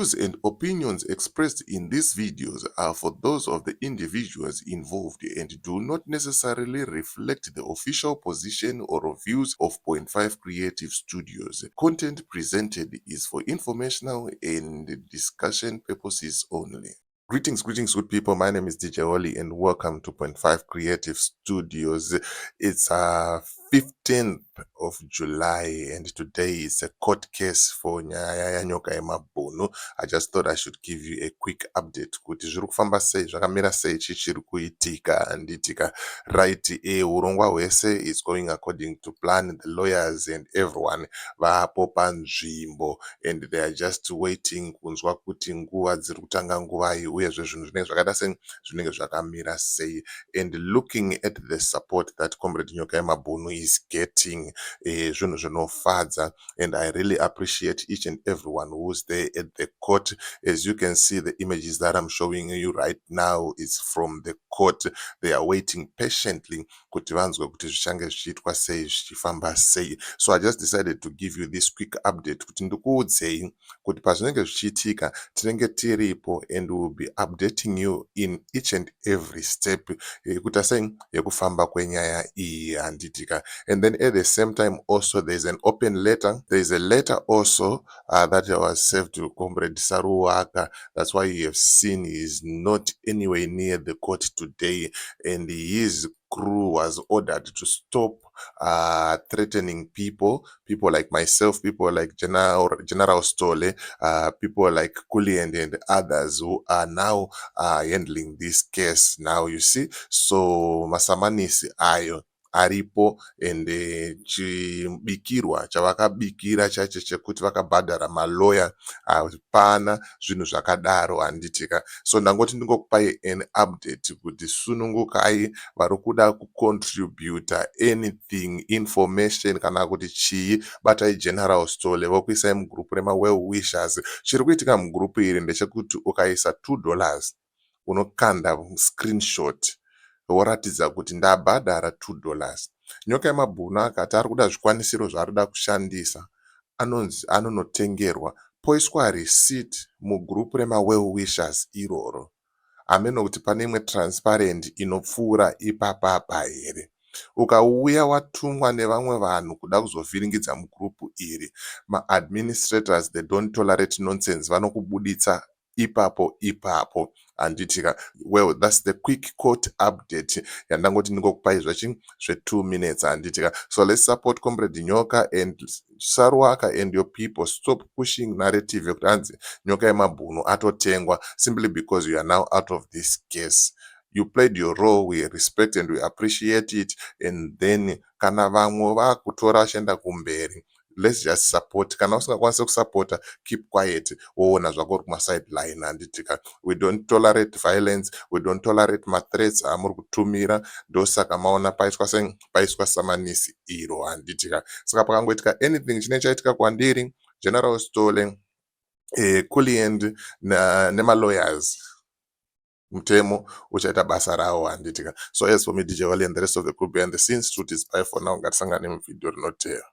views and opinions expressed in these videos are for those of the individuals involved and do not necessarily reflect the official position or views of Point 5 Creative Studios. Content presented is for informational and discussion purposes only. Greetings, good people. My name is DJ Oli and welcome to Point 5 Creative Studios. It's 15th of July and today is a court case for Nyokayemabhunu. I just thought I should give you a quick update. Kuti zviri kufamba sei, zvakamira sei, chichiri kuitika anditika. Right, urongwa hwese is going according to plan. The lawyers and everyone vapo panzvimbo and they are just waiting kunzwa kuti nguva dziri kutanga nguvai uyezve zvinhu zvinenge zvakada sei zvinenge zvakamira sei. And looking at the support that Comrade Nyokayemabhunu is getting, zvinhu zvinofadza, and I really appreciate each and everyone who's there at the court. As you can see, the images that I'm showing you right now is from the court. They are waiting patiently kuti vanzwe kuti zvichange zvichiitwa sei, zvichifamba sei. So I just decided to give you this quick update kuti ndikuudzei kuti pazvinenge zvichiitika tinenge tiripo and we will be updating you in each and every step kuti sei yekufamba kwenyaya iyi handitika. And then at the same time also there's an open letter. There is a letter also that was served to Comrade Saruwaka. That's why you have seen he is not anywhere near the court today, and his crew was ordered to stop threatening people like myself, people like General Stole, people like Kuli and others who are now handling this case now, you see. So masamanisi ayo aripo and chibikirwa chavakabikira chacho chekuti vakabhadhara maloya apana zvinhu zvakadaro handitika. So ndangoti ndingokupai an update kuti sunungukai vari kuda kucontributa anything, information kana kuti chii, batai General Stole vokuisai mugrupu rema well wishers. Chiri kuitika mugrupu iri ndechekuti ukaisa $2 unokanda screenshot woratidza kuti ndabhadhara $2. Nyokayemabhunu akati ari kuda zvikwanisiro zvaarida kushandisa anonzi anonotengerwa, poiswa receipt mugrupu rema well wishers iroro. Ameno kuti pane imwe transparent inopfuura ipapapa here. Ukauya watumwa nevamwe vanhu kuda kuzovhiringidza mugrupu iri, ma-administrators they don't tolerate nonsense, vanokubuditsa ipapo handitika. Well, that's the quick court update yandangoti ndingokupai zve 2 minutes handitika. So let's support Comrade Nyoka and Saruwaka and your people. Stop pushing narrative yekuti hanzi Nyokayemabhunu atotengwa simply because you are now out of this case. You played your role, we respect and we appreciate it, and then kana vamwe vakutora achienda kumberi, let's just support. Kana usingakwanisi kusupporta, keep quiet, woona zvako uri kuma-sideline handitika. We don't tolerate violence, we don't tolerate ma-threats amuri kutumira, ndosaka maona paiswa samanisi iro handitika. Saka pakangoitika anything chine chaitika kwandiri, General Stole, Kuli and nema-lawyers, mutemo uchaita basa rawo handitika. So as for me, DJ Wali and the rest of the group behind the scenes, truth is bye for now. Ngatisangane muvidhio rinoteera.